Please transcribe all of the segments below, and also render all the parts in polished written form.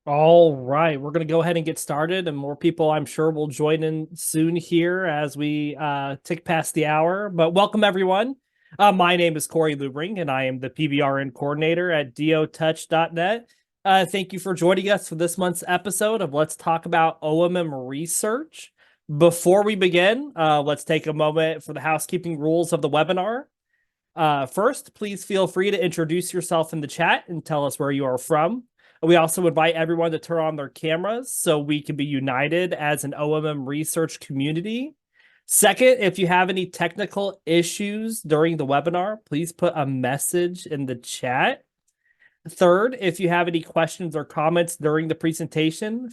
All right, we're going to go ahead and get started, and more people, I'm sure, will join in soon here as we tick past the hour. But welcome, everyone. My name is Corey Lubring, and I am the PBRN coordinator at DO-Touch.NET. Thank you for joining us for this month's episode of Let's Talk About OMM Research. Before we begin, let's take a moment for the housekeeping rules of the webinar. First, please feel free to introduce yourself in the chat and tell us where you are from. We also invite everyone to turn on their cameras so we can be united as an OMM research community. Second, if you have any technical issues during the webinar, please put a message in the chat. Third, if you have any questions or comments during the presentation,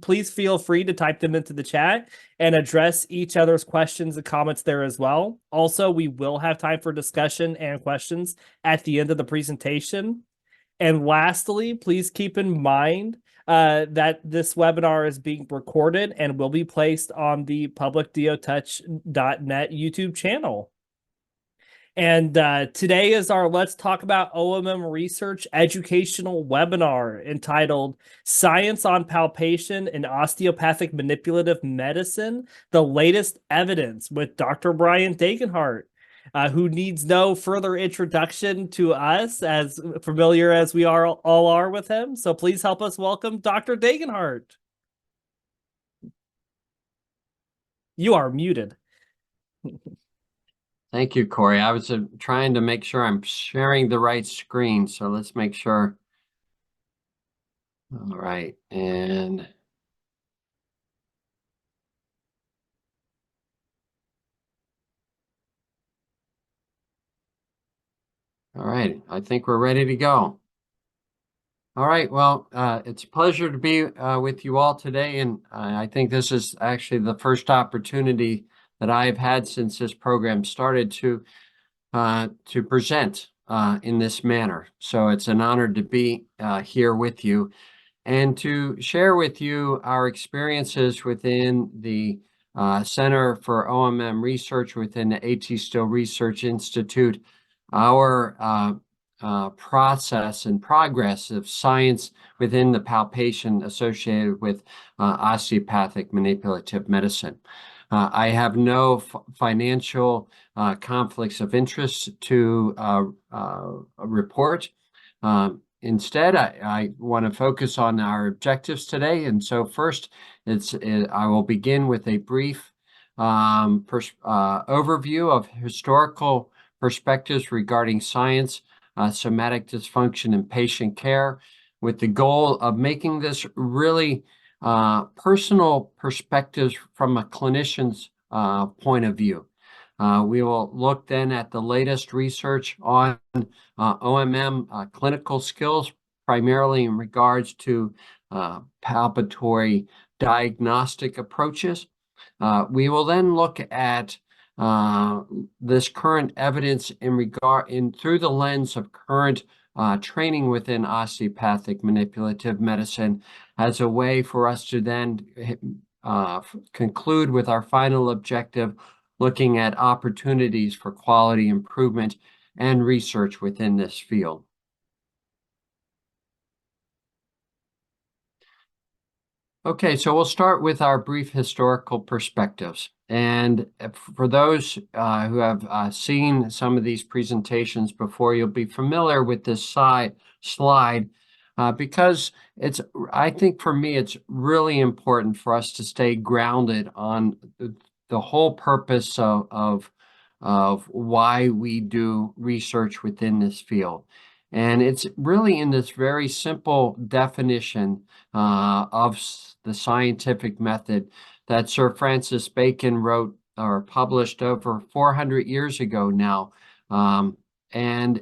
please feel free to type them into the chat and address each other's questions and comments there as well. Also, we will have time for discussion and questions at the end of the presentation. And lastly, please keep in mind that this webinar is being recorded and will be placed on the public DO-Touch.NET YouTube channel. And today is our Let's Talk About OMM Research educational webinar entitled Science on Palpation in Osteopathic Manipulative Medicine, the Latest Evidence with Dr. Brian Degenhardt, who needs no further introduction to us, as familiar as we all are with him. So please help us welcome Dr. Degenhardt. You are muted. Thank you, Corey. I was trying to make sure I'm sharing the right screen, so let's make sure. All right, and all right, I think we're ready to go. All right, well, it's a pleasure to be with you all today, and I think this is actually the first opportunity that I've had since this program started to present in this manner. So it's an honor to be here with you and to share with you our experiences within the Center for OMM Research within the A.T. Still Research Institute, our process and progress of science within the palpation associated with osteopathic manipulative medicine. I have no financial conflicts of interest to report. Instead, I want to focus on our objectives today. And so first, I will begin with a brief overview of historical perspectives regarding science, somatic dysfunction, and patient care, with the goal of making this really personal perspectives from a clinician's point of view. We will look then at the latest research on OMM clinical skills, primarily in regards to palpatory diagnostic approaches. We will then look at this current evidence through the lens of current training within osteopathic manipulative medicine as a way for us to then conclude with our final objective, looking at opportunities for quality improvement and research within this field. Okay, so we'll start with our brief historical perspectives. And for those who have seen some of these presentations before, you'll be familiar with this slide because I think for me, it's really important for us to stay grounded on the whole purpose of why we do research within this field. And it's really in this very simple definition of the scientific method that Sir Francis Bacon wrote or published over 400 years ago now. And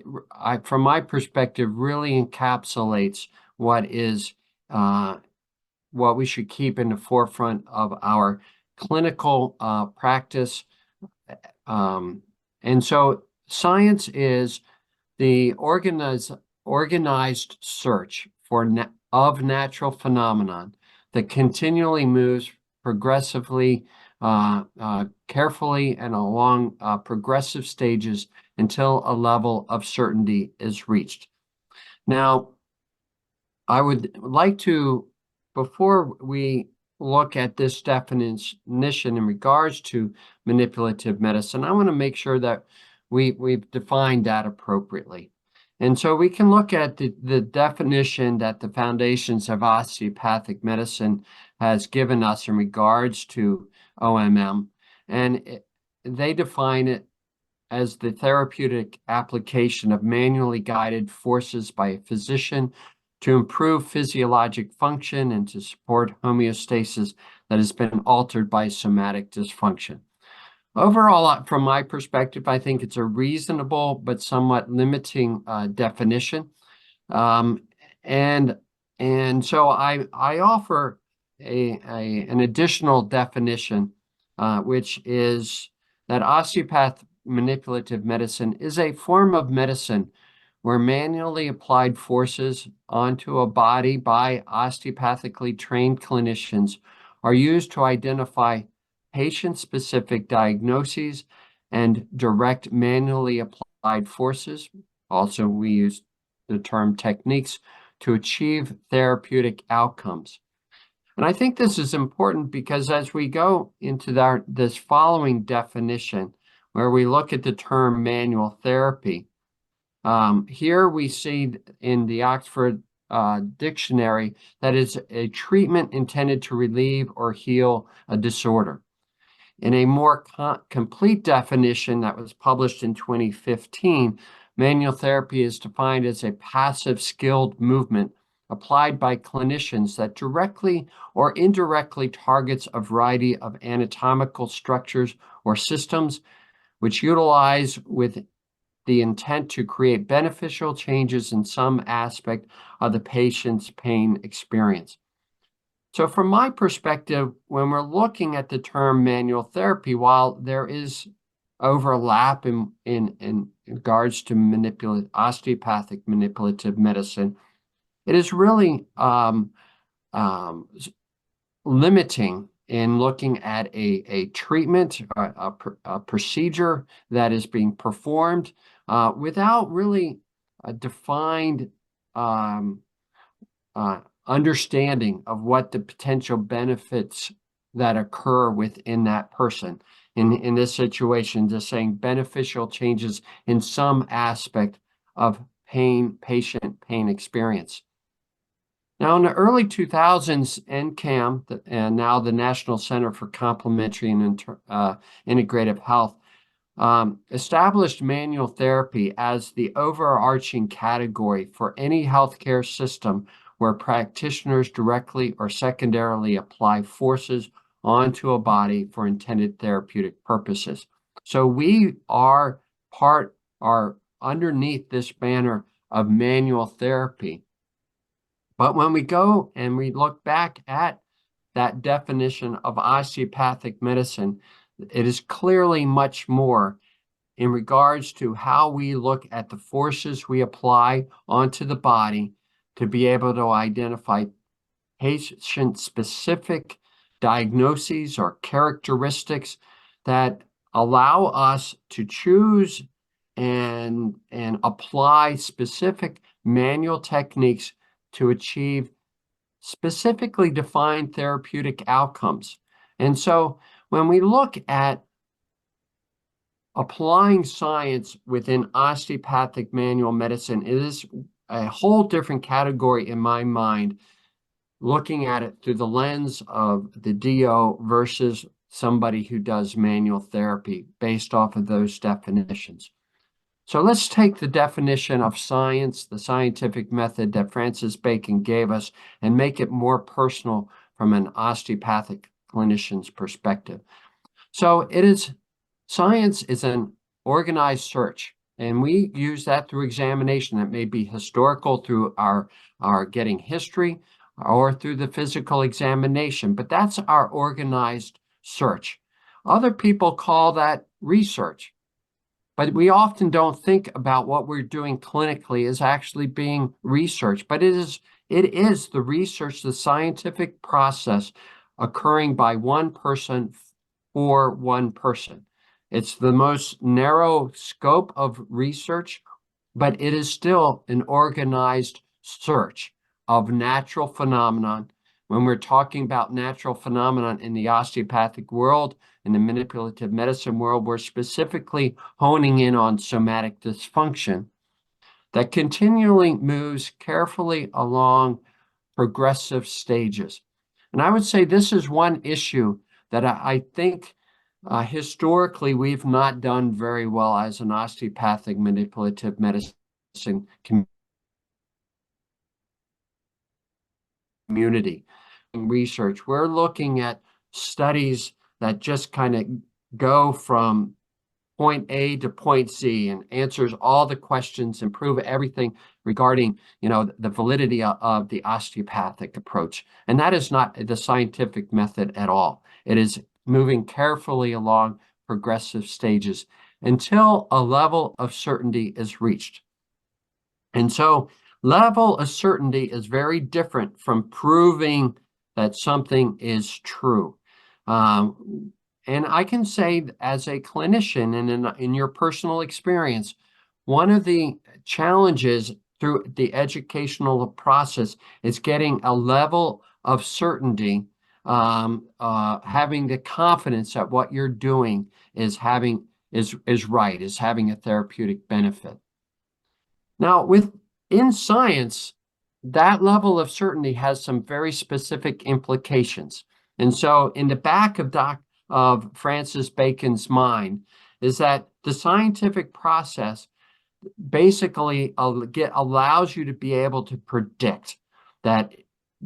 from my perspective, really encapsulates what we should keep in the forefront of our clinical practice. And so science is the organized search of natural phenomenon that continually moves progressively, carefully, and along progressive stages until a level of certainty is reached. Now, I would like to, before we look at this definition in regards to manipulative medicine, I want to make sure that we've defined that appropriately. And so we can look at the definition that the Foundations of Osteopathic Medicine has given us in regards to OMM. And they define it as the therapeutic application of manually guided forces by a physician to improve physiologic function and to support homeostasis that has been altered by somatic dysfunction. Overall, from my perspective, I think it's a reasonable but somewhat limiting definition. And so I offer an additional definition, which is that osteopath manipulative medicine is a form of medicine where manually applied forces onto a body by osteopathically trained clinicians are used to identify patient-specific diagnoses and direct manually applied forces. Also, we use the term techniques to achieve therapeutic outcomes. And I think this is important because as we go into this following definition, where we look at the term manual therapy, here we see in the Oxford Dictionary that is a treatment intended to relieve or heal a disorder. In a more complete definition that was published in 2015, manual therapy is defined as a passive skilled movement applied by clinicians that directly or indirectly targets a variety of anatomical structures or systems which utilize with the intent to create beneficial changes in some aspect of the patient's pain experience. So from my perspective, when we're looking at the term manual therapy, while there is overlap in regards to osteopathic manipulative medicine, it is really limiting in looking at a treatment, a procedure that is being performed without really a defined understanding of what the potential benefits that occur within that person. In this situation, just saying beneficial changes in some aspect of patient pain experience. Now, in the early 2000s, NCAM, and now the National Center for Complementary and Integrative Health, established manual therapy as the overarching category for any healthcare system where practitioners directly or secondarily apply forces onto a body for intended therapeutic purposes. So we are underneath this banner of manual therapy. But when we go and we look back at that definition of osteopathic medicine, it is clearly much more in regards to how we look at the forces we apply onto the body to be able to identify patient-specific diagnoses or characteristics that allow us to choose and apply specific manual techniques to achieve specifically defined therapeutic outcomes. And so when we look at applying science within osteopathic manual medicine, it is a whole different category in my mind, looking at it through the lens of the DO versus somebody who does manual therapy based off of those definitions. So let's take the definition of science, the scientific method that Francis Bacon gave us, and make it more personal from an osteopathic clinician's perspective. So science is an organized search, and we use that through examination. That may be historical through our getting history or through the physical examination, but that's our organized search. Other people call that research. But we often don't think about what we're doing clinically as actually being research. But it is the research, the scientific process occurring by one person for one person. It's the most narrow scope of research, but it is still an organized search of natural phenomenon. When we're talking about natural phenomenon in the osteopathic world, in the manipulative medicine world, we're specifically honing in on somatic dysfunction that continually moves carefully along progressive stages. And I would say this is one issue that I think historically we've not done very well as an osteopathic manipulative medicine community. In research, we're looking at studies that just kind of go from point A to point Z and answers all the questions and prove everything regarding, the validity of the osteopathic approach. And that is not the scientific method at all. It is moving carefully along progressive stages until a level of certainty is reached. And so level of certainty is very different from proving that something is true. And I can say as a clinician and in your personal experience, one of the challenges through the educational process is getting a level of certainty, having the confidence that what you're doing is having a therapeutic benefit. Now, within science, that level of certainty has some very specific implications. And so in the back of Francis Bacon's mind is that the scientific process basically allows you to be able to predict that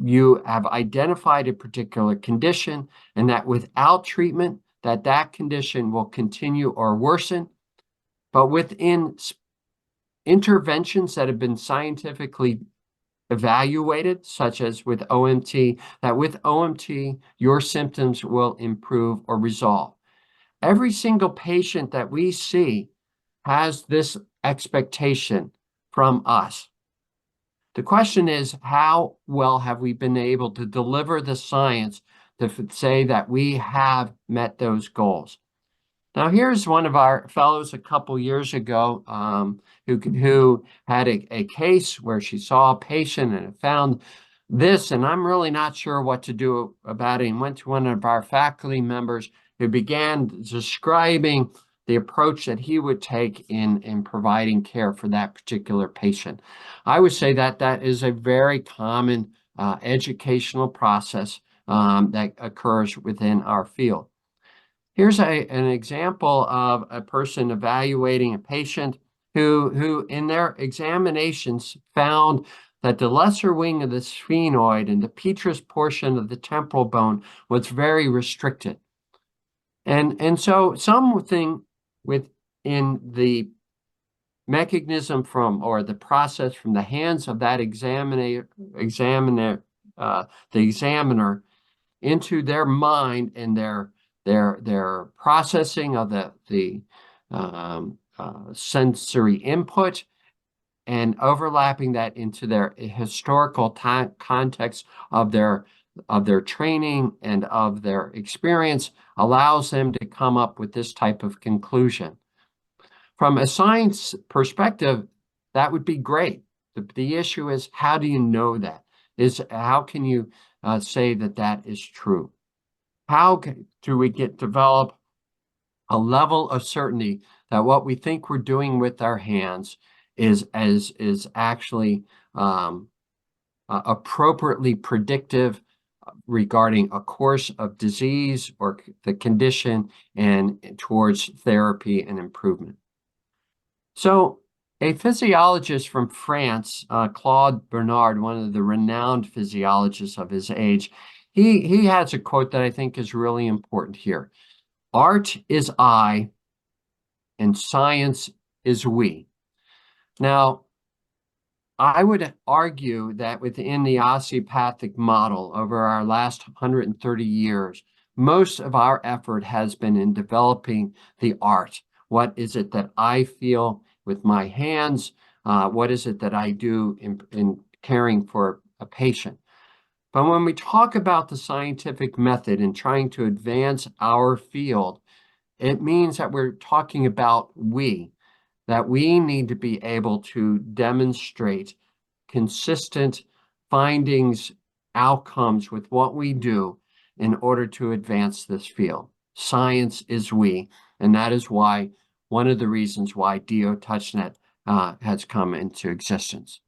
you have identified a particular condition and that without treatment, that condition will continue or worsen. But within interventions that have been scientifically evaluated, such as with OMT, that with OMT, your symptoms will improve or resolve. Every single patient that we see has this expectation from us. The question is, how well have we been able to deliver the science to say that we have met those goals? Now, here's one of our fellows a couple years ago who had a case where she saw a patient and found this, and I'm really not sure what to do about it, and went to one of our faculty members who began describing the approach that he would take in providing care for that particular patient. I would say that that is a very common educational process that occurs within our field. Here's an example of a person evaluating a patient who in their examinations found that the lesser wing of the sphenoid and the petrous portion of the temporal bone was very restricted. And so something within the mechanism or the process from the hands of that examiner into their mind and their processing of the sensory input and overlapping that into their historical context of their training and of their experience allows them to come up with this type of conclusion. From a science perspective, that would be great. The issue is, how do you know that? How can you say that that is true? How do we develop a level of certainty that what we think we're doing with our hands is actually appropriately predictive regarding a course of disease or the condition and towards therapy and improvement? So a physiologist from France, Claude Bernard, one of the renowned physiologists of his age, he has a quote that I think is really important here. Art is I, and science is we. Now, I would argue that within the osteopathic model over our last 130 years, most of our effort has been in developing the art. What is it that I feel with my hands? What is it that I do in caring for a patient? But when we talk about the scientific method and trying to advance our field, it means that we're talking about that we need to be able to demonstrate consistent findings, outcomes with what we do in order to advance this field. Science is we, and that is why one of the reasons why DO-Touch.NET has come into existence.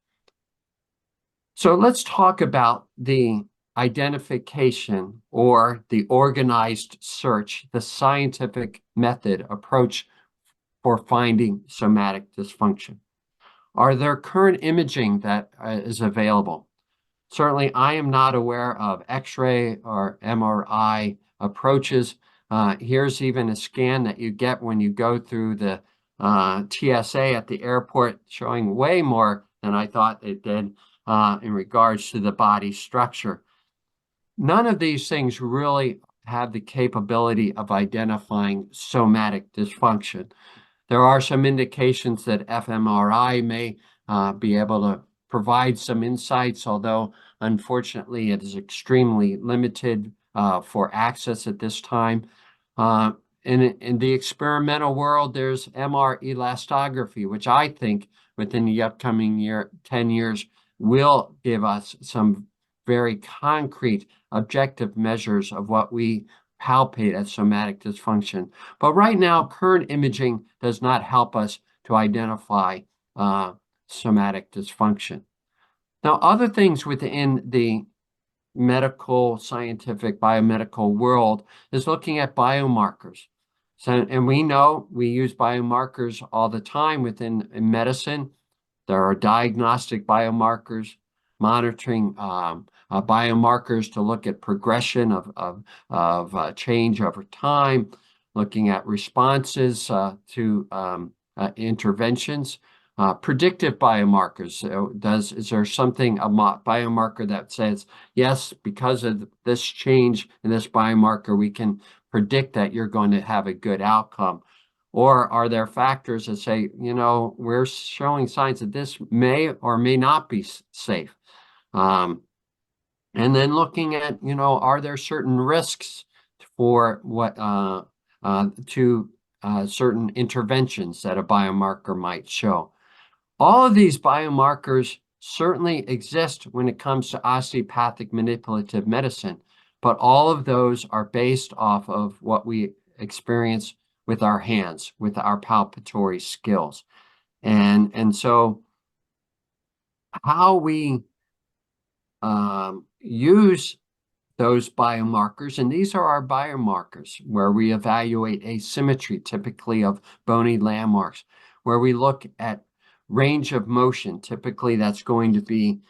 So let's talk about the identification or the organized search, the scientific method approach for finding somatic dysfunction. Are there current imaging that is available? Certainly, I am not aware of X-ray or MRI approaches. Here's even a scan that you get when you go through the TSA at the airport, showing way more than I thought it did in regards to the body structure. None of these things really have the capability of identifying somatic dysfunction. There are some indications that fMRI may be able to provide some insights, although unfortunately it is extremely limited for access at this time. In the experimental world, there's MR elastography, which I think within the upcoming 10 years will give us some very concrete objective measures of what we palpate as somatic dysfunction. But right now, current imaging does not help us to identify somatic dysfunction. Now, other things within the medical, scientific, biomedical world is looking at biomarkers. So, and we know we use biomarkers all the time within medicine. There are diagnostic biomarkers, monitoring biomarkers to look at progression of change over time, looking at responses to interventions. Predictive biomarkers. Is there something, a biomarker that says, yes, because of this change in this biomarker, we can predict that you're going to have a good outcome? Or are there factors that say, you know, we're showing signs that this may or may not be safe? And then looking at, you know, are there certain risks for what certain interventions that a biomarker might show? All of these biomarkers certainly exist when it comes to osteopathic manipulative medicine, but all of those are based off of what we experience with our hands, with our palpatory skills. And so how we use those biomarkers, and these are our biomarkers where we evaluate asymmetry, typically of bony landmarks, where we look at range of motion. Typically, that's going to be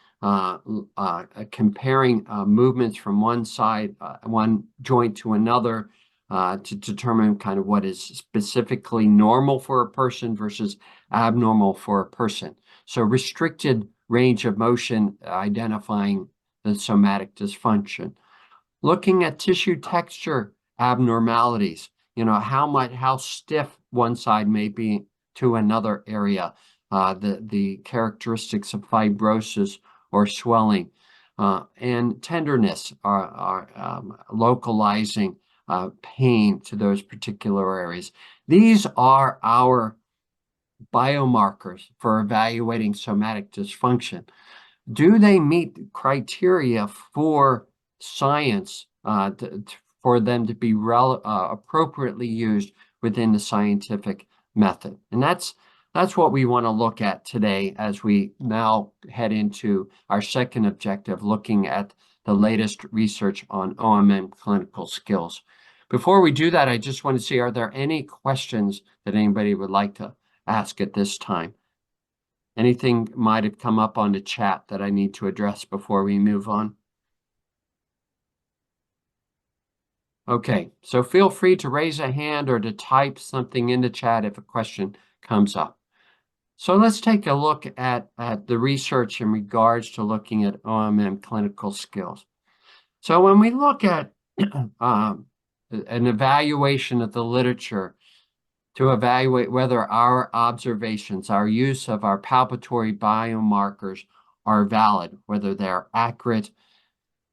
comparing movements from one side, one joint to another to determine kind of what is specifically normal for a person versus abnormal for a person. So restricted range of motion, identifying the somatic dysfunction. Looking at tissue texture abnormalities, you know, how stiff one side may be to another area, the characteristics of fibrosis or swelling, and tenderness are localizing pain to those particular areas. These are our biomarkers for evaluating somatic dysfunction. Do they meet criteria for science for them to be appropriately used within the scientific method? And that's what we want to look at today as we now head into our second objective, looking at the latest research on OMM clinical skills. Before we do that, I just want to see, are there any questions that anybody would like to ask at this time? Anything might have come up on the chat that I need to address before we move on? Okay, so feel free to raise a hand or to type something in the chat if a question comes up. So let's take a look at the research in regards to looking at OMM clinical skills. So when we look at an evaluation of the literature to evaluate whether our observations, our use of our palpatory biomarkers are valid, whether they're accurate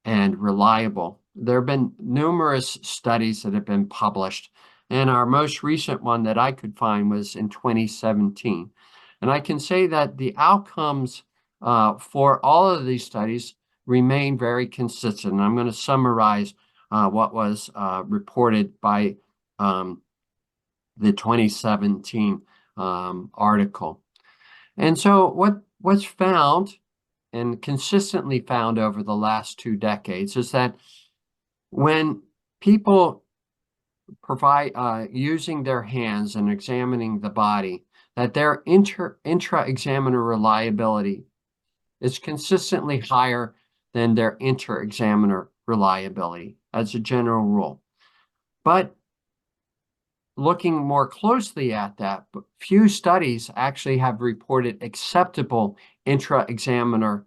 and reliable, there have been numerous studies that have been published, and our most recent one that I could find was in 2017. And I can say that the outcomes for all of these studies remain very consistent. And I'm going to summarize what was reported by the 2017 article. And so what's found and consistently found over the last 2 decades is that when people provide using their hands and examining the body, that their intra-examiner reliability is consistently higher than their inter-examiner reliability as a general rule. But looking more closely at that, few studies actually have reported acceptable intra-examiner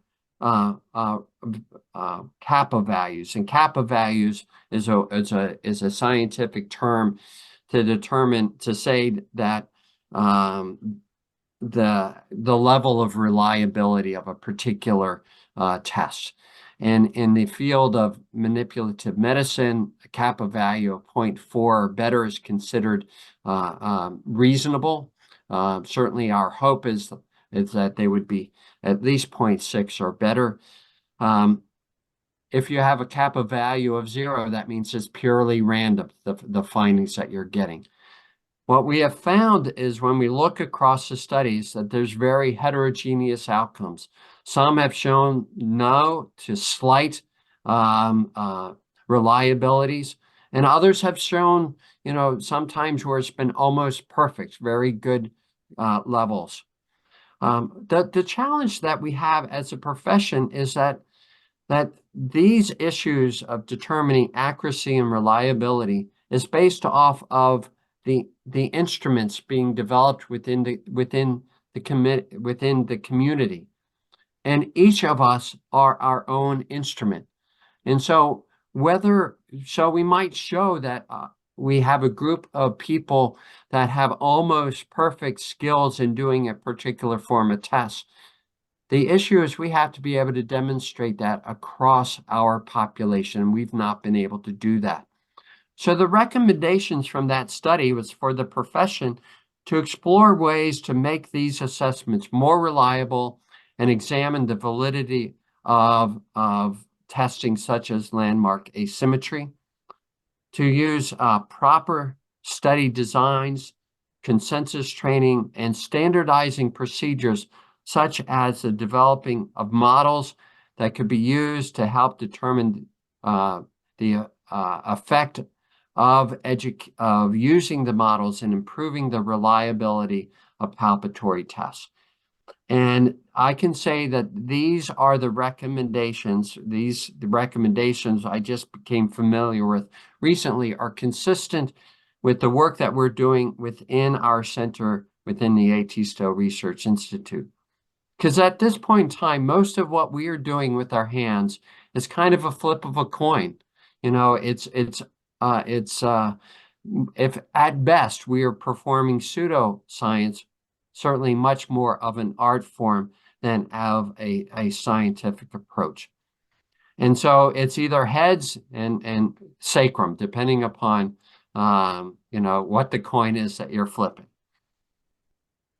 kappa values. And kappa values is a scientific term to say that the level of reliability of a particular test. And in the field of manipulative medicine, a kappa value of 0.4 or better is considered reasonable. Certainly our hope is that they would be at least 0.6 or better. If you have a kappa value of 0, that means it's purely random, the findings that you're getting. What we have found is when we look across the studies that there's very heterogeneous outcomes. Some have shown no to slight reliabilities, and others have shown, sometimes where it's been almost perfect, very good levels. The challenge that we have as a profession is that these issues of determining accuracy and reliability is based off of the instruments being developed within the community, and each of us are our own instrument. And so we might show that we have a group of people that have almost perfect skills in doing a particular form of test. The issue is we have to be able to demonstrate that across our population, and we've not been able to do that. So the recommendations from that study was for the profession to explore ways to make these assessments more reliable and examine the validity of testing such as landmark asymmetry, to use proper study designs, consensus training, and standardizing procedures such as the developing of models that could be used to help determine the effect of using the models and improving the reliability of palpatory tests. And I can say that these are the recommendations. The recommendations I just became familiar with recently are consistent with the work that we're doing within our center, within the A.T. Still Research Institute. Because at this point in time, most of what we are doing with our hands is kind of a flip of a coin. If at best we are performing pseudoscience, certainly much more of an art form than of a scientific approach. And so it's either heads and sacrum, depending upon what the coin is that you're flipping.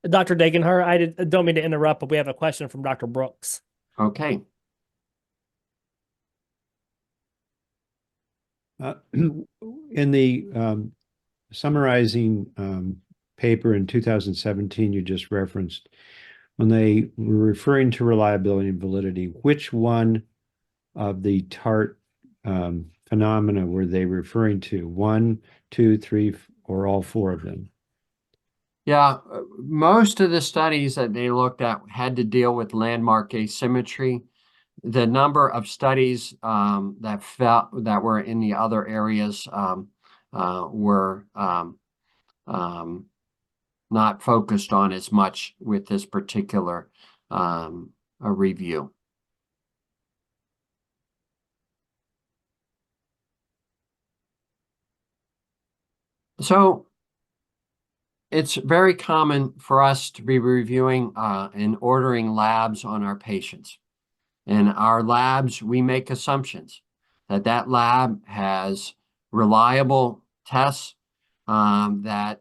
Dr. Degenhardt, I don't mean to interrupt, but we have a question from Dr. Brooks. Okay. In the summarizing paper in 2017 you just referenced, when they were referring to reliability and validity, which one of the TART phenomena were they referring to? 1, 2, 3, or all 4 of them? Yeah, most of the studies that they looked at had to deal with landmark asymmetry. The number of studies that were in the other areas were not focused on as much with this particular review. So it's very common for us to be reviewing and ordering labs on our patients. In our labs, we make assumptions that lab has reliable tests, that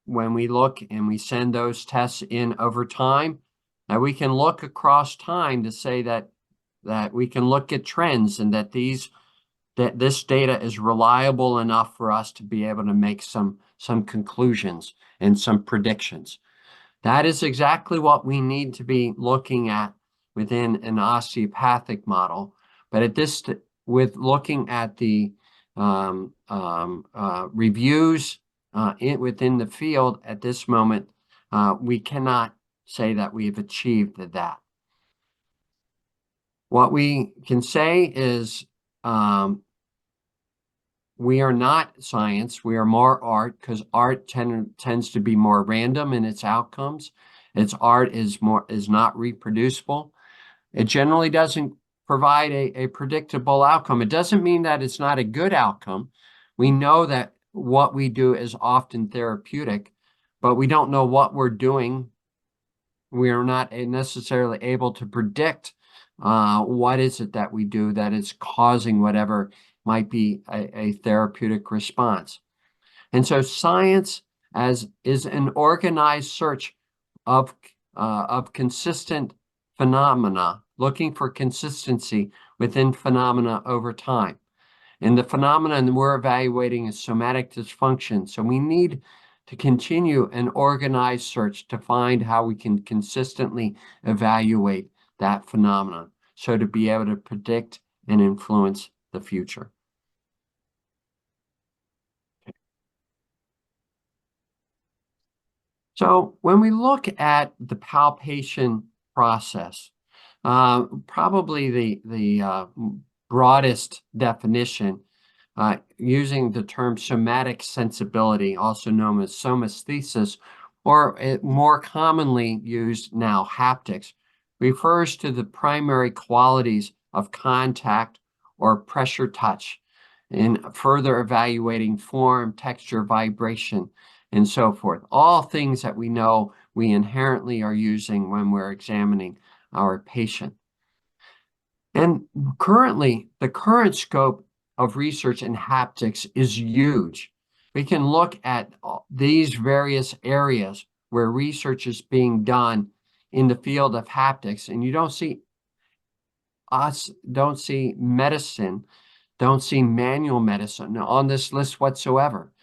when we look and we send those tests in over time, that we can look across time to say that that we can look at trends and that this data is reliable enough for us to be able to make some conclusions and some predictions. That is exactly what we need to be looking at within an osteopathic model. But with looking at the reviews within the field at this moment, we cannot say that we've achieved that. What we can say is we are not science. We are more art, because art tends to be more random in its outcomes. Its art is not reproducible. It generally doesn't provide a predictable outcome. It doesn't mean that it's not a good outcome. We know that what we do is often therapeutic, but we don't know what we're doing. We are not necessarily able to predict what is it that we do that is causing whatever might be a therapeutic response. And so science is an organized search of consistent phenomena, looking for consistency within phenomena over time. And the phenomenon we're evaluating is somatic dysfunction. So we need to continue an organized search to find how we can consistently evaluate that phenomenon, so to be able to predict and influence the future. So when we look at the palpation process, probably the broadest definition, using the term somatic sensibility, also known as somesthesis, or more commonly used now haptics, refers to the primary qualities of contact or pressure touch in further evaluating form, texture, vibration, and so forth. All things that we know we inherently are using when we're examining our patient. And currently, the current scope of research in haptics is huge. We can look at these various areas where research is being done in the field of haptics, and you don't see medicine, don't see manual medicine on this list whatsoever,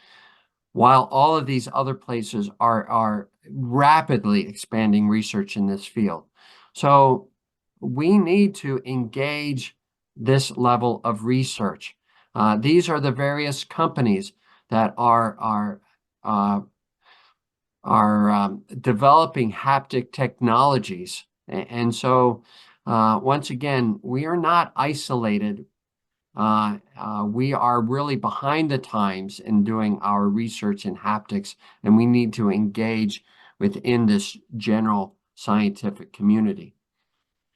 while all of these other places are rapidly expanding research in this field. So we need to engage this level of research. These are the various companies that are developing haptic technologies. And so once again, we are not isolated. We are really behind the times in doing our research in haptics, and we need to engage within this general scientific community.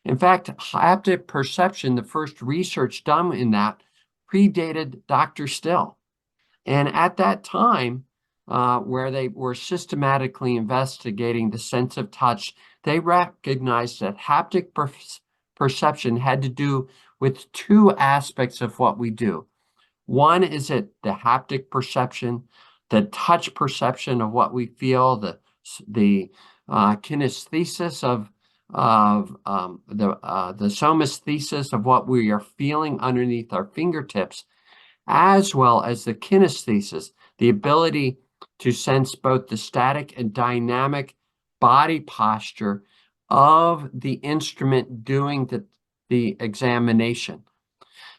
In fact, haptic perception, the first research done in that, predated Dr. Still. And at that time, where they were systematically investigating the sense of touch, they recognized that haptic perception had to do with two aspects of what we do. One is the haptic perception, the touch perception of what we feel, the kinesthesis of the somesthesis of what we are feeling underneath our fingertips, as well as the kinesthesis, the ability to sense both the static and dynamic body posture of the instrument doing the examination.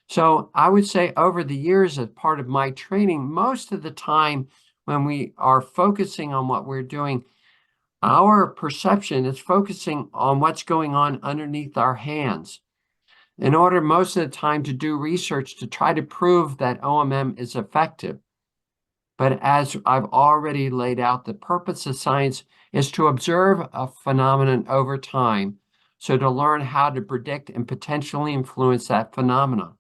So I would say over the years, as part of my training, most of the time when we are focusing on what we're doing, our perception is focusing on what's going on underneath our hands, in order most of the time to do research to try to prove that OMM is effective. But as I've already laid out, the purpose of science is to observe a phenomenon over time, so to learn how to predict and potentially influence that phenomenon.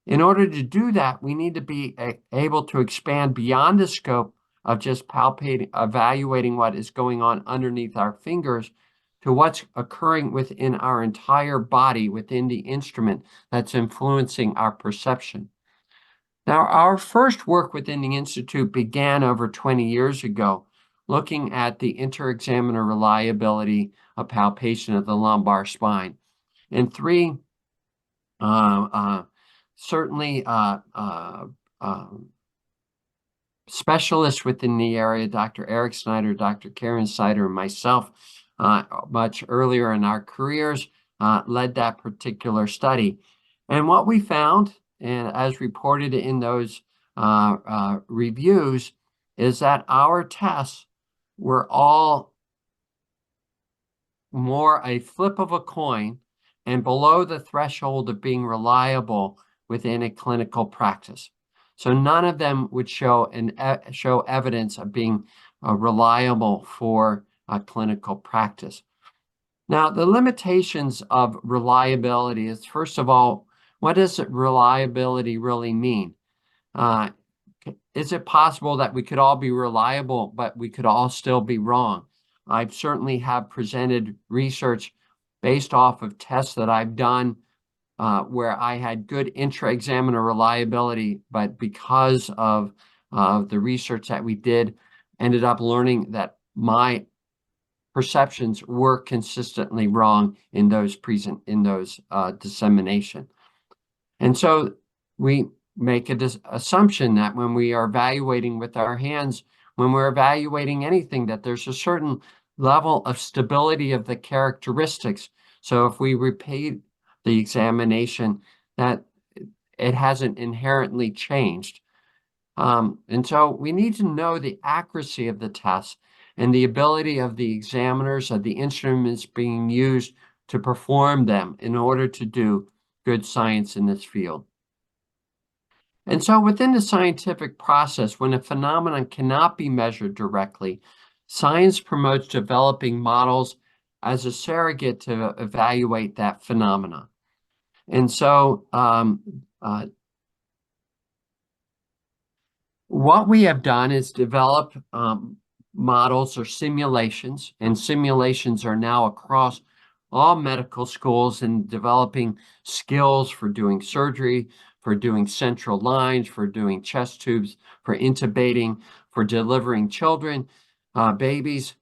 In order to do that, we need to be able to expand beyond the scope of just evaluating what is going on underneath our fingers, to what's occurring within our entire body, within the instrument that's influencing our perception. Now, our first work within the Institute began over 20 years ago, looking at the inter-examiner reliability of palpation of the lumbar spine. And 3 certainly specialists within the area, Dr. Eric Snyder, Dr. Karen Snyder, and myself, much earlier in our careers, led that particular study. And what we found, and as reported in those reviews, is that our tests were all more a flip of a coin and below the threshold of being reliable within a clinical practice. So none of them would show evidence of being reliable for a clinical practice. Now, the limitations of reliability is, first of all, what does reliability really mean? Is it possible that we could all be reliable, but we could all still be wrong? I certainly have presented research based off of tests that I've done where I had good intra-examiner reliability, but because of the research that we did, ended up learning that my perceptions were consistently wrong in those dissemination. And so we make an assumption that when we are evaluating with our hands, when we're evaluating anything, that there's a certain level of stability of the characteristics. So if we repeat the examination, that it hasn't inherently changed. And so we need to know the accuracy of the test and the ability of the examiners, of the instruments being used to perform them in order to do good science in this field. And so within the scientific process, when a phenomenon cannot be measured directly, science promotes developing models as a surrogate to evaluate that phenomenon. And so what we have done is develop models or simulations, and simulations are now across all medical schools in developing skills for doing surgery, for doing central lines, for doing chest tubes, for intubating, for delivering children, babies,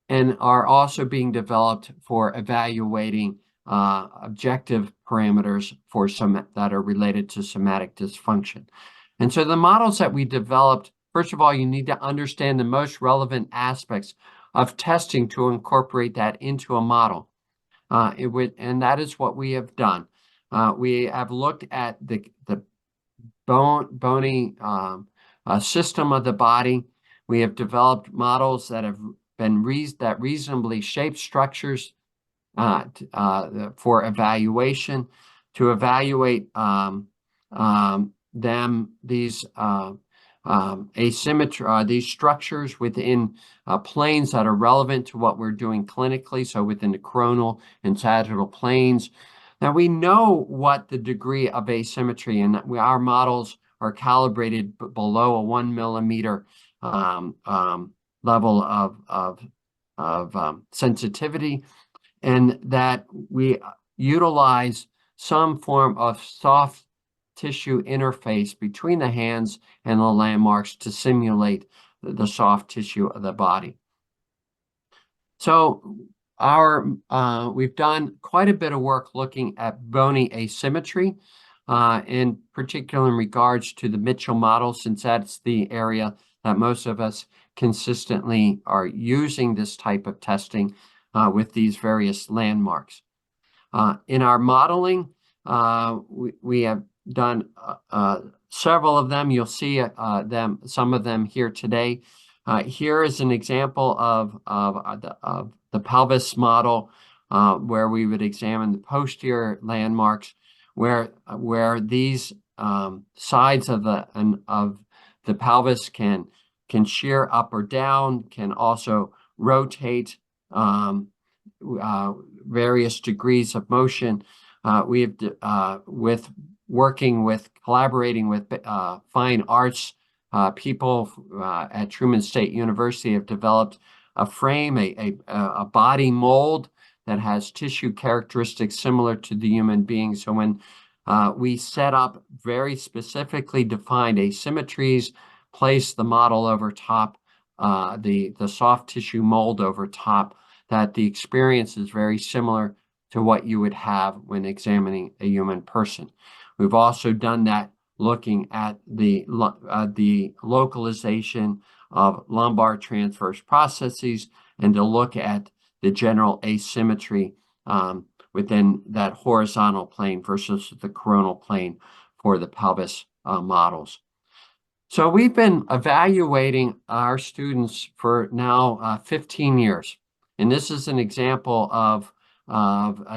and are also being developed for evaluating objective parameters for some that are related to somatic dysfunction. And so the models that we developed, first of all, you need to understand the most relevant aspects of testing to incorporate that into a model. And that is what we have done. We have looked at the bony system of the body. We have developed models that have been reasonably shaped structures for evaluation, to evaluate these asymmetry, these structures within planes that are relevant to what we're doing clinically, so within the coronal and sagittal planes. Now we know what the degree of asymmetry, and our models are calibrated below a 1 millimeter level of sensitivity, and that we utilize some form of soft tissue interface between the hands and the landmarks to simulate the soft tissue of the body. So we've done quite a bit of work looking at bony asymmetry, in particular in regards to the Mitchell model, since that's the area that most of us consistently are using this type of testing with these various landmarks. In our modeling, we have done several of them. You'll see some of them here today. Here is an example of the pelvis model where we would examine the posterior landmarks, where these sides of the pelvis can shear up or down, can also rotate various degrees of motion. We have collaborating with fine arts people at Truman State University have developed a frame, a body mold that has tissue characteristics similar to the human being. So when we set up very specifically defined asymmetries, place the model over top, the soft tissue mold over top, that the experience is very similar to what you would have when examining a human person. We've also done that looking at the localization of lumbar transverse processes and to look at the general asymmetry within that horizontal plane versus the coronal plane for the pelvis models. So we've been evaluating our students for now 15 years. And this is an example of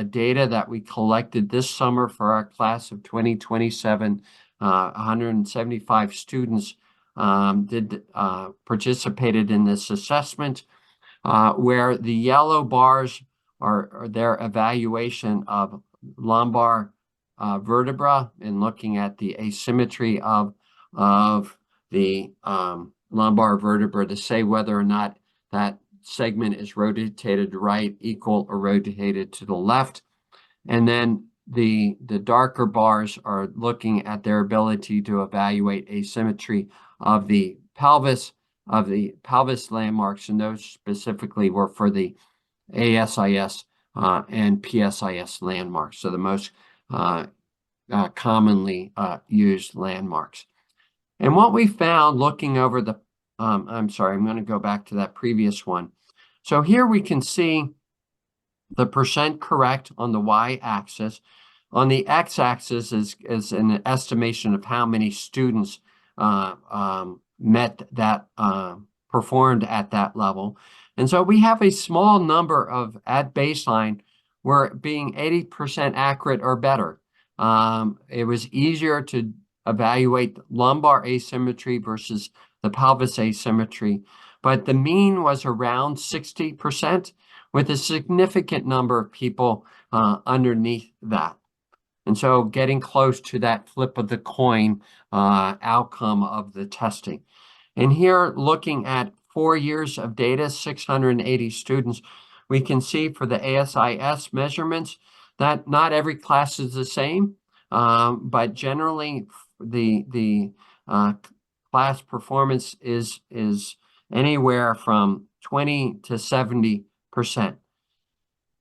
data that we collected this summer for our class of 2027. 175 students participated in this assessment, where the yellow bars are their evaluation of lumbar vertebra and looking at the asymmetry of the lumbar vertebra to say whether or not that segment is rotated right, equal, or rotated to the left. And then the darker bars are looking at their ability to evaluate asymmetry of the pelvis landmarks, and those specifically were for the ASIS and PSIS landmarks, so the most commonly used landmarks. And what we found looking over the, I'm sorry, I'm going to go back to that previous one. So here we can see the percent correct on the y-axis. On the x-axis is an estimation of how many students met that, performed at that level. And so we have a small number of, at baseline, we're being 80% accurate or better. It was easier to evaluate lumbar asymmetry versus the pelvis asymmetry, but the mean was around 60%, with a significant number of people underneath that. And so getting close to that flip of the coin outcome of the testing. And here, looking at 4 years of data, 680 students, we can see for the ASIS measurements that not every class is the same, but generally the class performance is anywhere from 20 to 70%.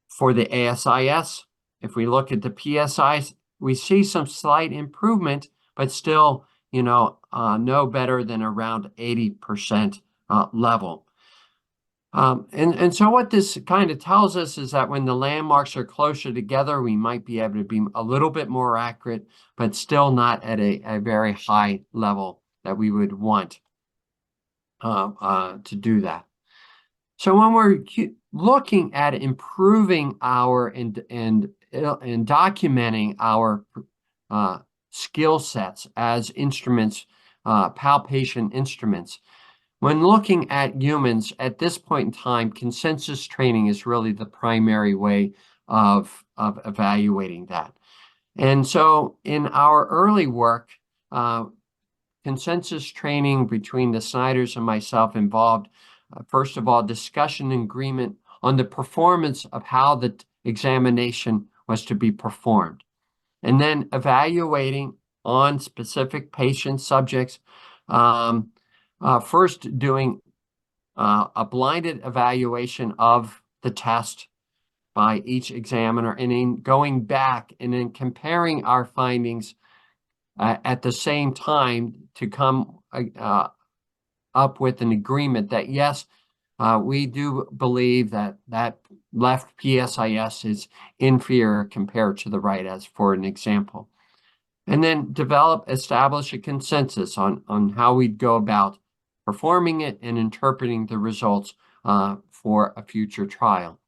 For the ASIS, if we look at the PSIs, we see some slight improvement, but still, no better than around 80% level. And so what this kind of tells us is that when the landmarks are closer together, we might be able to be a little bit more accurate, but still not at a very high level that we would want to do that. So when we're looking at improving our and documenting our skill sets as instruments, palpation instruments, when looking at humans at this point in time, consensus training is really the primary way of evaluating that. And so in our early work, consensus training between the Snyders and myself involved, first of all, discussion and agreement on the performance of how the examination was to be performed, and then evaluating on specific patient subjects, first doing a blinded evaluation of the test by each examiner, and then going back and then comparing our findings at the same time to come up with an agreement that, yes, we do believe that left PSIS is inferior compared to the right, as for an example. And then establish a consensus on how we'd go about performing it and interpreting the results for a future trial.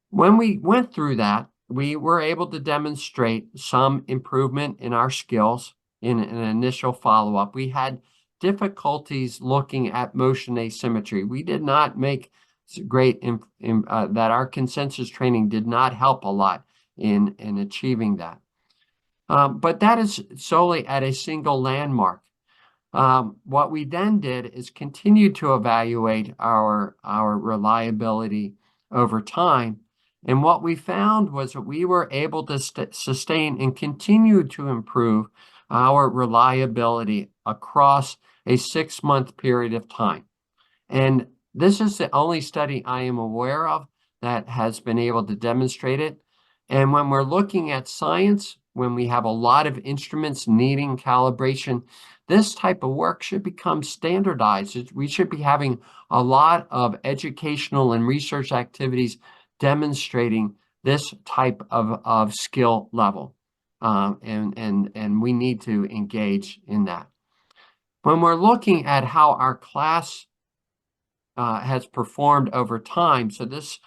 When we went through that, we were able to demonstrate some improvement in our skills in an initial follow-up. We had difficulties looking at motion asymmetry. We did not make great, that our consensus training did not help a lot in achieving that. But that is solely at a single landmark. What we then did is continue to evaluate our reliability over time. And what we found was that we were able to sustain and continue to improve our reliability across a 6-month period of time. And this is the only study I am aware of that has been able to demonstrate it. And when we're looking at science, when we have a lot of instruments needing calibration, this type of work should become standardized. We should be having a lot of educational and research activities demonstrating this type of skill level. And we need to engage in that. When we're looking at how our class has performed over time, so this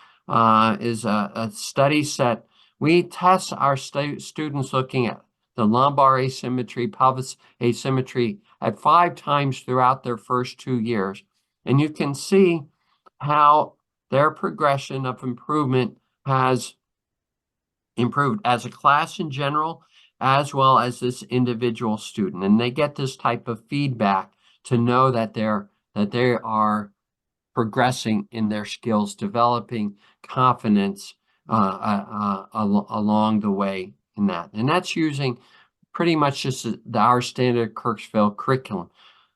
is a study set. We test our students looking at the lumbar asymmetry, pelvis asymmetry at 5 times throughout their first 2 years. And you can see how their progression of improvement has improved as a class in general, as well as this individual student. And they get this type of feedback to know that they are progressing in their skills, developing confidence along the way in that. And that's using pretty much just our standard Kirksville curriculum.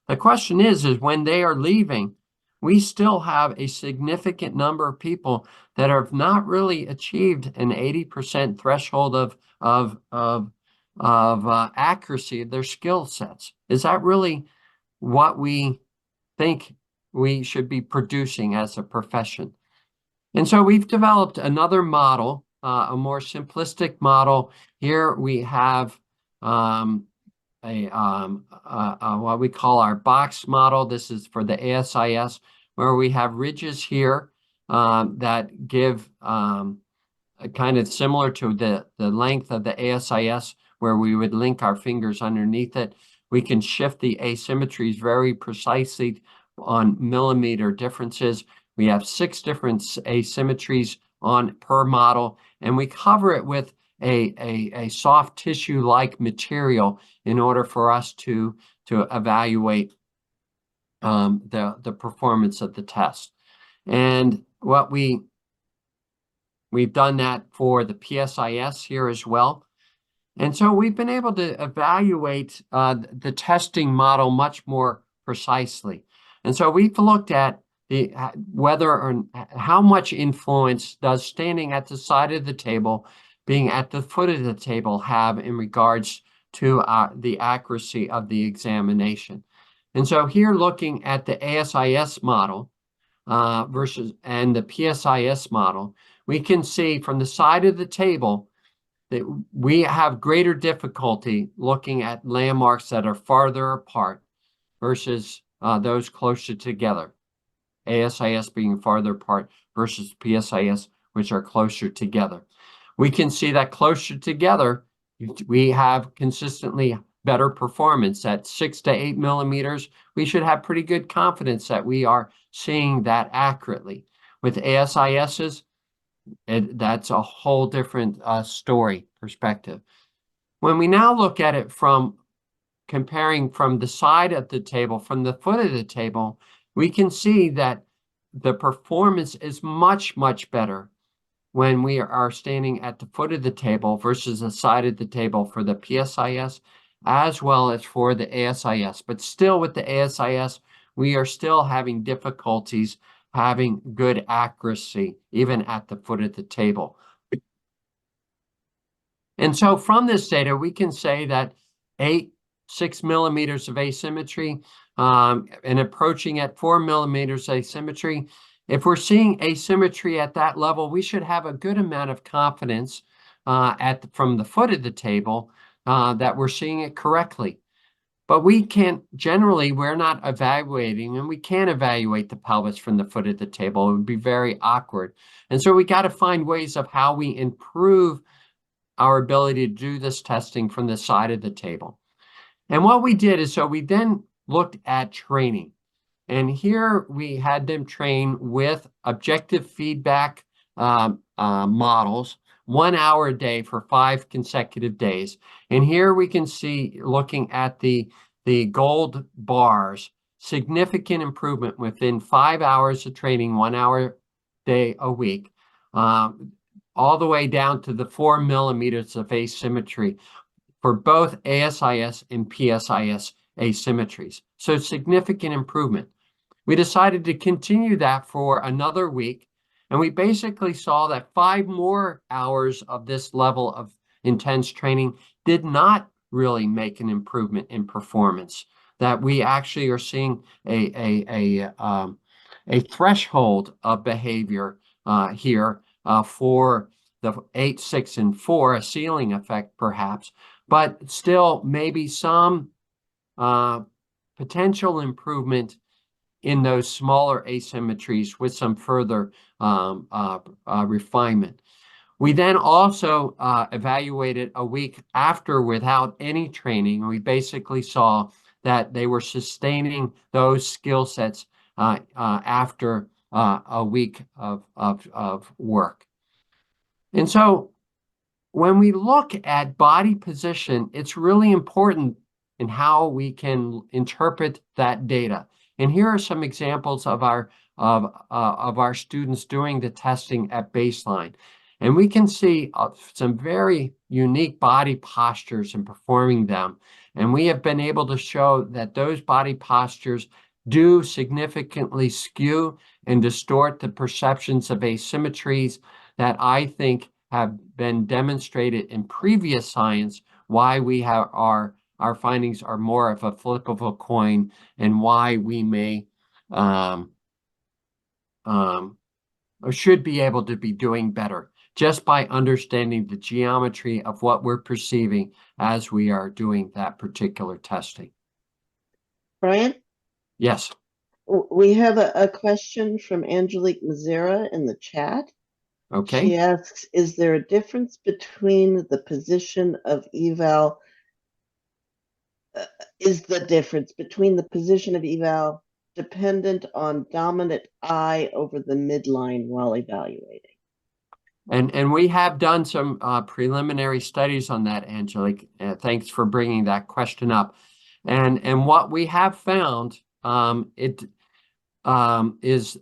The question is when they are leaving, we still have a significant number of people that have not really achieved an 80% threshold of accuracy of their skill sets. Is that really what we think we should be producing as a profession? And so we've developed another model, a more simplistic model. Here we have what we call our box model. This is for the ASIS, where we have ridges here that give kind of similar to the length of the ASIS, where we would link our fingers underneath it. We can shift the asymmetries very precisely on millimeter differences. We have 6 different asymmetries on per model, and we cover it with a soft tissue-like material in order for us to evaluate the performance of the test. And what we've done that for the PSIS here as well. And so we've been able to evaluate the testing model much more precisely. And so we've looked at whether or how much influence does standing at the side of the table, being at the foot of the table, have in regards to the accuracy of the examination. And so here, looking at the ASIS model versus the PSIS model, we can see from the side of the table that we have greater difficulty looking at landmarks that are farther apart versus those closer together. ASIS being farther apart versus PSIS, which are closer together. We can see that closer together, we have consistently better performance. At 6 to 8 millimeters, we should have pretty good confidence that we are seeing that accurately. With ASISs, that's a whole different story perspective. When we now look at it from comparing from the side of the table, from the foot of the table, we can see that the performance is much, much better when we are standing at the foot of the table versus the side of the table for the PSIS, as well as for the ASIS. But still, with the ASIS, we are still having difficulties having good accuracy, even at the foot of the table. And so from this data, we can say that 6 millimeters of asymmetry and approaching at 4 millimeters asymmetry. If we're seeing asymmetry at that level, we should have a good amount of confidence from the foot of the table that we're seeing it correctly. But we can't, generally, we're not evaluating, and we can't evaluate the pelvis from the foot of the table. It would be very awkward. And so we got to find ways of how we improve our ability to do this testing from the side of the table. And what we did is, so we then looked at training. And here we had them train with objective feedback models, 1 hour a day for 5 consecutive days. And here we can see, looking at the gold bars, significant improvement within 5 hours of training, 1 hour day a week, all the way down to the 4 millimeters of asymmetry for both ASIS and PSIS asymmetries. So significant improvement. We decided to continue that for another week, And we basically saw that 5 more hours of this level of intense training did not really make an improvement in performance, that we actually are seeing a threshold of behavior here for the 8, 6, and 4, a ceiling effect perhaps, but still maybe some potential improvement in those smaller asymmetries with some further refinement. We then also evaluated a week after without any training. We basically saw that they were sustaining those skill sets after a week of work. And so when we look at body position, it's really important in how we can interpret that data. And here are some examples of our students doing the testing at baseline. And we can see some very unique body postures and performing them. And we have been able to show that those body postures do significantly skew and distort the perceptions of asymmetries that I think have been demonstrated in previous science, why we have our findings are more of a flip of a coin, and why we may or should be able to be doing better just by understanding the geometry of what we're perceiving as we are doing that particular testing. Brian? Yes. We have a question from Angelique Mazzara in the chat. Okay. She asks, is there a difference between the position of eval? Is the difference between the position of eval dependent on dominant eye over the midline while evaluating? And we have done some preliminary studies on that, Angelique. Thanks for bringing that question up. And what we have found is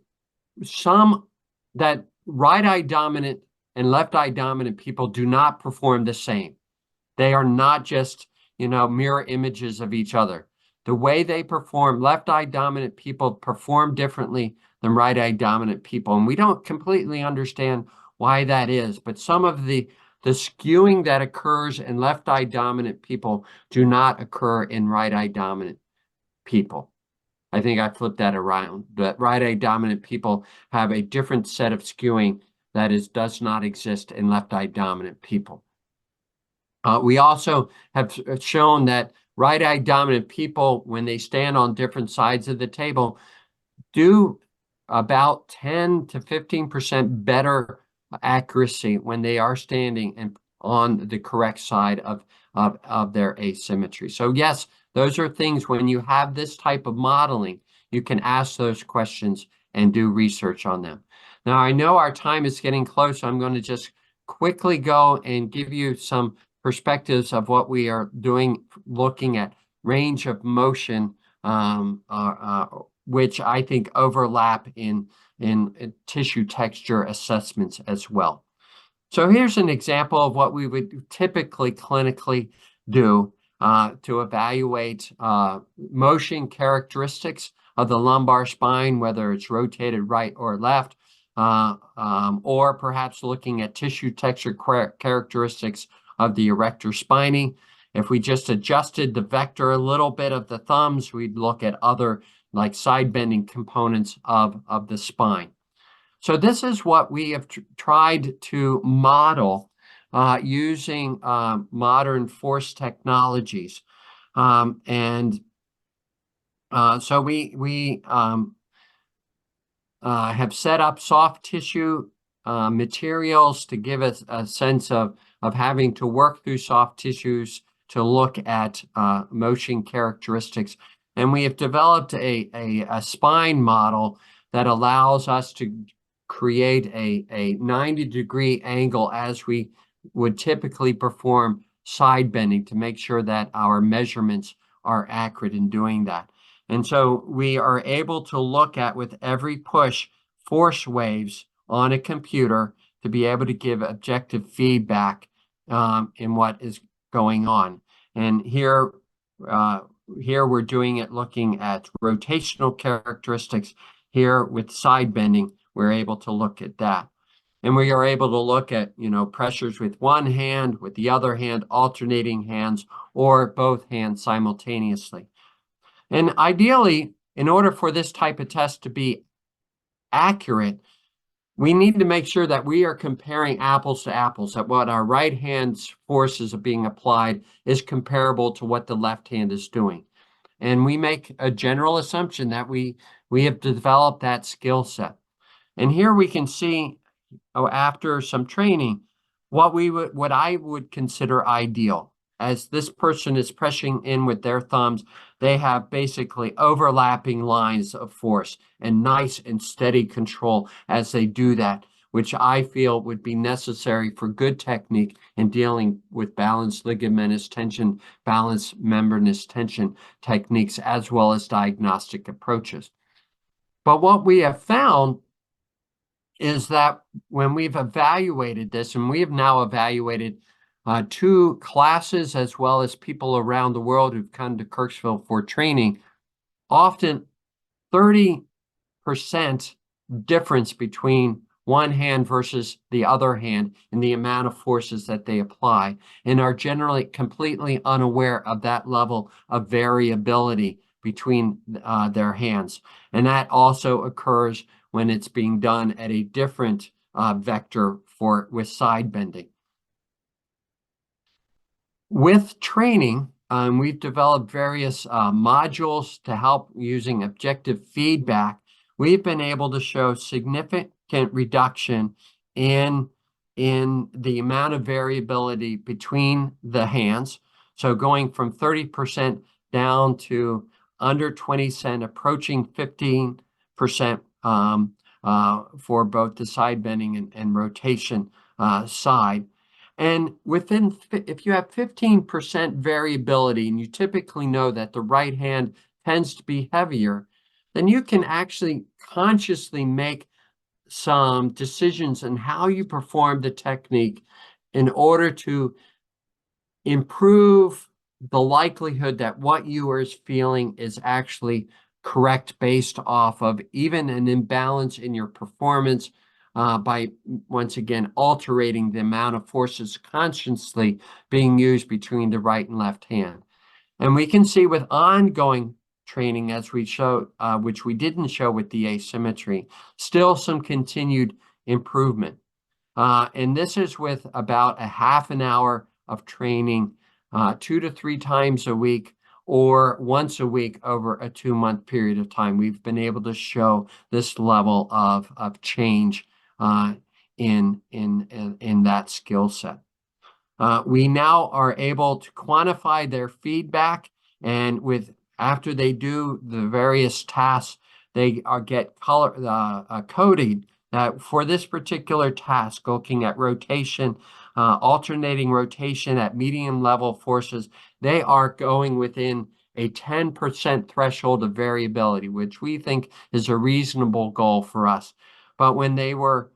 some that right eye dominant and left eye dominant people do not perform the same. They are not just, mirror images of each other. The way they perform, left eye dominant people perform differently than right eye dominant people. And we don't completely understand why that is, but some of the skewing that occurs in left eye dominant people do not occur in right eye dominant people. I think I flipped that around. But right eye dominant people have a different set of skewing that does not exist in left eye dominant people. We also have shown that right eye dominant people, when they stand on different sides of the table, do about 10 to 15% better accuracy when they are standing and on the correct side of their asymmetry. So yes, those are things when you have this type of modeling, you can ask those questions and do research on them. Now, I know our time is getting close, so I'm going to just quickly go and give you some perspectives of what we are doing, looking at range of motion, which I think overlap in tissue texture assessments as well. So here's an example of what we would typically clinically do to evaluate motion characteristics of the lumbar spine, whether it's rotated right or left, or perhaps looking at tissue texture characteristics of the erector spinae. If we just adjusted the vector a little bit of the thumbs, we'd look at other like side bending components of the spine. So this is what we have tried to model using modern force technologies. So we have set up soft tissue materials to give us a sense of having to work through soft tissues to look at motion characteristics. And we have developed a spine model that allows us to create a 90-degree angle as we would typically perform side bending to make sure that our measurements are accurate in doing that. And so we are able to look at, with every push, force waves on a computer to be able to give objective feedback in what is going on. And here we're doing it looking at rotational characteristics. Here with side bending, we're able to look at that. And we are able to look at, pressures with one hand, with the other hand, alternating hands, or both hands simultaneously. And ideally, in order for this type of test to be accurate, we need to make sure that we are comparing apples to apples, that what our right hand's forces are being applied is comparable to what the left hand is doing. And we make a general assumption that we have developed that skill set. And here we can see, after some training, what I would consider ideal. As this person is pressing in with their thumbs, they have basically overlapping lines of force and nice and steady control as they do that, which I feel would be necessary for good technique in dealing with balanced ligamentous tension, balanced membranous tension techniques, as well as diagnostic approaches. But what we have found is that when we've evaluated this, and we have now evaluated 2 classes as well as people around the world who've come to Kirksville for training, often 30% difference between one hand versus the other hand in the amount of forces that they apply, and are generally completely unaware of that level of variability between their hands. And that also occurs when it's being done at a different vector with side bending. With training, we've developed various modules to help using objective feedback. We've been able to show significant reduction in the amount of variability between the hands. So going from 30% down to under 20 cent, approaching 15% for both the side bending and rotation side. And if you have 15% variability, and you typically know that the right hand tends to be heavier, then you can actually consciously make some decisions on how you perform the technique in order to improve the likelihood that what you are feeling is actually correct, based off of even an imbalance in your performance, by, once again, altering the amount of forces consciously being used between the right and left hand. And we can see with ongoing training, as we showed, which we didn't show with the asymmetry, still some continued improvement. And this is with about a half an hour of training, 2 to 3 times a week, or once a week over a 2-month period of time. We've been able to show this level of change in that skill set. We now are able to quantify their feedback, and after they do the various tasks, they get coded that for this particular task, looking at rotation, alternating rotation at medium level forces, they are going within a 10% threshold of variability, which we think is a reasonable goal for us. But when they were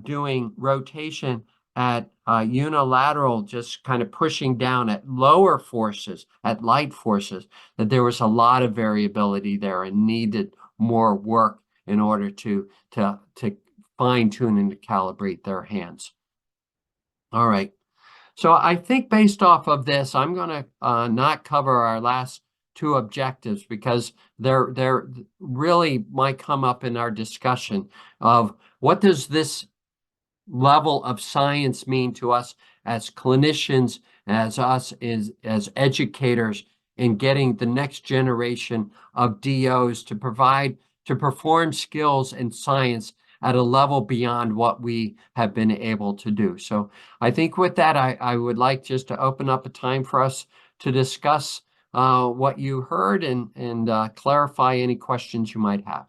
doing rotation at unilateral, just kind of pushing down at lower forces, at light forces, that there was a lot of variability there and needed more work in order to fine tune and to calibrate their hands. All right. So I think based off of this, I'm going to not cover our last 2 objectives, because they're really might come up in our discussion of what does this level of science mean to us as clinicians, as educators, in getting the next generation of DOs to perform skills and science at a level beyond what we have been able to do. So I think with that, I would like just to open up a time for us to discuss what you heard and clarify any questions you might have.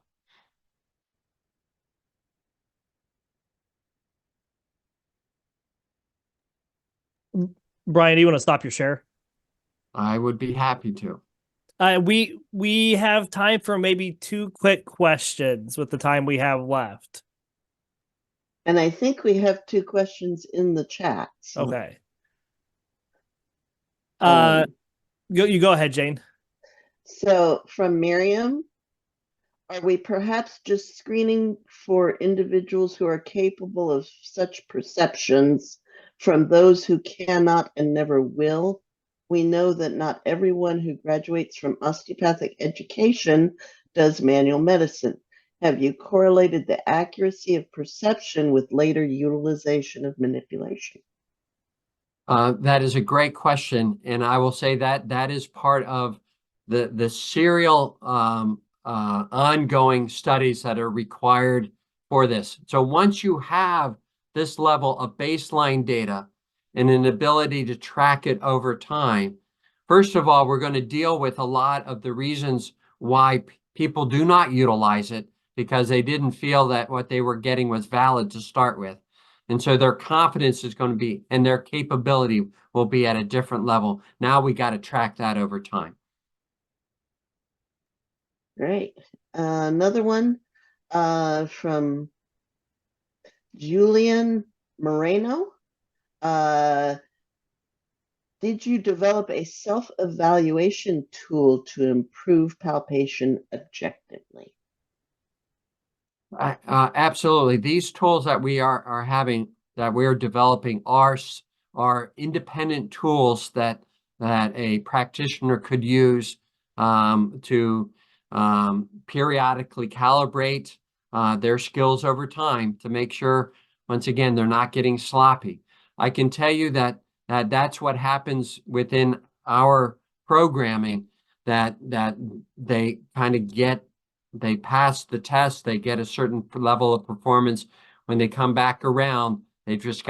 Brian, do you want to stop your share? I would be happy to. We have time for maybe 2 quick questions with the time we have left. And I think we have 2 questions in the chat. So. Okay. You go ahead, Jane. So from Miriam, Are we perhaps just screening for individuals who are capable of such perceptions from those who cannot and never will? We know that not everyone who graduates from osteopathic education does manual medicine. Have you correlated the accuracy of perception with later utilization of manipulation? That is a great question, and I will say that that is part of the serial ongoing studies that are required for this. So once you have this level of baseline data and an ability to track it over time, first of all, we're going to deal with a lot of the reasons why people do not utilize it because they didn't feel that what they were getting was valid to start with. And so their confidence is going to be, and their capability will be at a different level. Now we got to track that over time. Great. Another one from Julian Moreno. Did you develop a self-evaluation tool to improve palpation objectively? Absolutely. These tools that we are having, that we're developing are independent tools that a practitioner could use to periodically calibrate their skills over time to make sure, once again, they're not getting sloppy. I can tell you that that's what happens within our programming, that they kind of they pass the test, they get a certain level of performance. When they come back around, they've just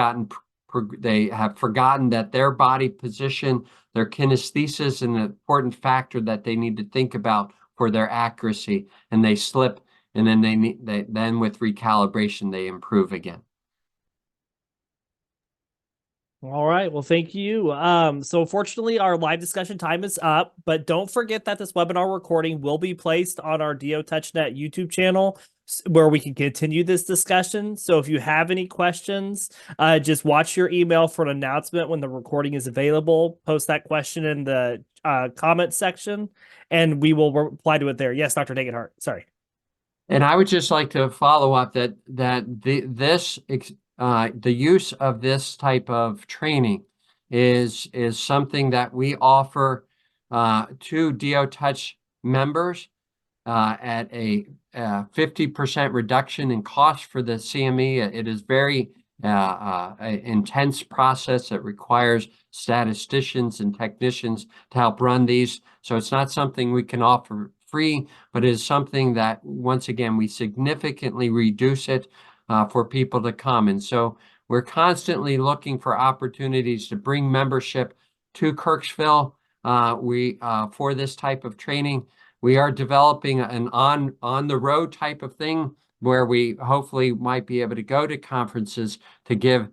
they have forgotten that their body position, their kinesthesis is an important factor that they need to think about for their accuracy, and they slip, and then then with recalibration, they improve again. All right. Well, thank you. So fortunately, our live discussion time is up, but don't forget that this webinar recording will be placed on our DO-Touch.NET YouTube channel where we can continue this discussion. So if you have any questions, just watch your email for an announcement when the recording is available. Post that question in the comment section, and we will reply to it there. Yes, Dr. Degenhardt. Sorry. And I would just like to follow up that the use of this type of training is something that we offer to DO-Touch members at a 50% reduction in cost for the CME. It is very intense process that requires statisticians and technicians to help run these. So it's not something we can offer free, but it is something that, once again, we significantly reduce it for people to come. And so we're constantly looking for opportunities to bring membership to Kirksville for this type of training. We are developing an on the road type of thing where we hopefully might be able to go to conferences to give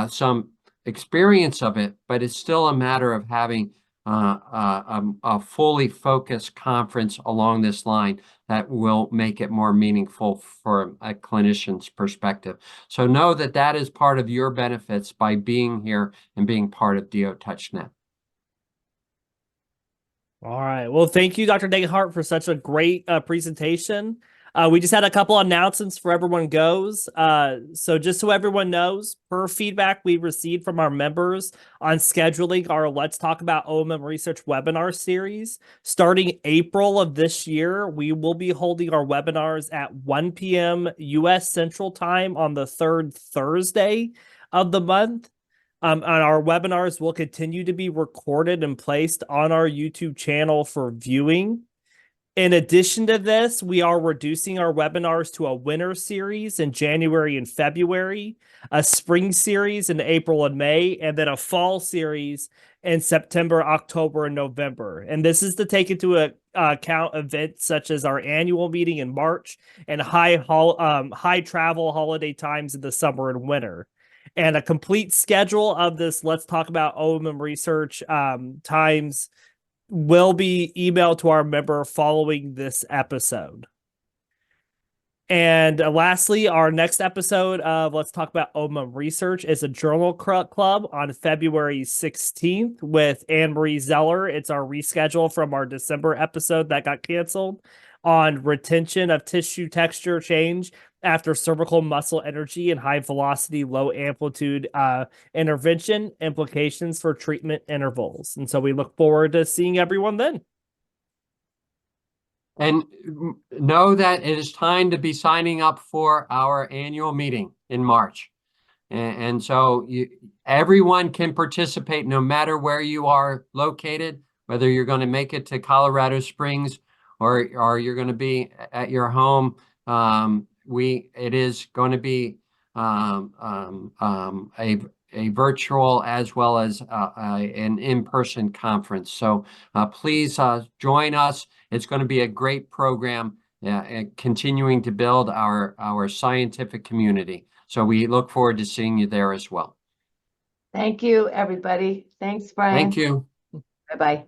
some experience of it, but it's still a matter of having a fully focused conference along this line that will make it more meaningful for a clinician's perspective. So know that that is part of your benefits by being here and being part of DO-Touch.NET. All right. Well, thank you, Dr. Degenhardt, for such a great presentation. We just had a couple announcements for everyone goes. So just so everyone knows, per feedback we received from our members on scheduling our Let's Talk About OMM Research webinar series, starting April of this year, we will be holding our webinars at 1 p.m. U.S. Central Time on the third Thursday of the month. And our webinars will continue to be recorded and placed on our YouTube channel for viewing. In addition to this, we are reducing our webinars to a winter series in January and February, a spring series in April and May, and then a fall series in September, October, and November. And this is to take into account events such as our annual meeting in March and high travel holiday times in the summer and winter. And a complete schedule of this Let's Talk About OMM Research times will be emailed to our member following this episode. And lastly, our next episode of Let's Talk About OMM Research is a journal club on February 16th with Anne-Marie Zeller. It's our reschedule from our December episode that got canceled. on retention of tissue texture change after cervical muscle energy and high velocity, low amplitude intervention, implications for treatment intervals. And so we look forward to seeing everyone then. And know that it is time to be signing up for our annual meeting in March. And so everyone can participate no matter where you are located, whether you're going to make it to Colorado Springs or you're going to be at your home. It is going to be a virtual as well as an in-person conference. So please join us. It's going to be a great program, continuing to build our scientific community. So we look forward to seeing you there as well. Thank you, everybody. Thanks, Brian. Thank you. Bye-bye.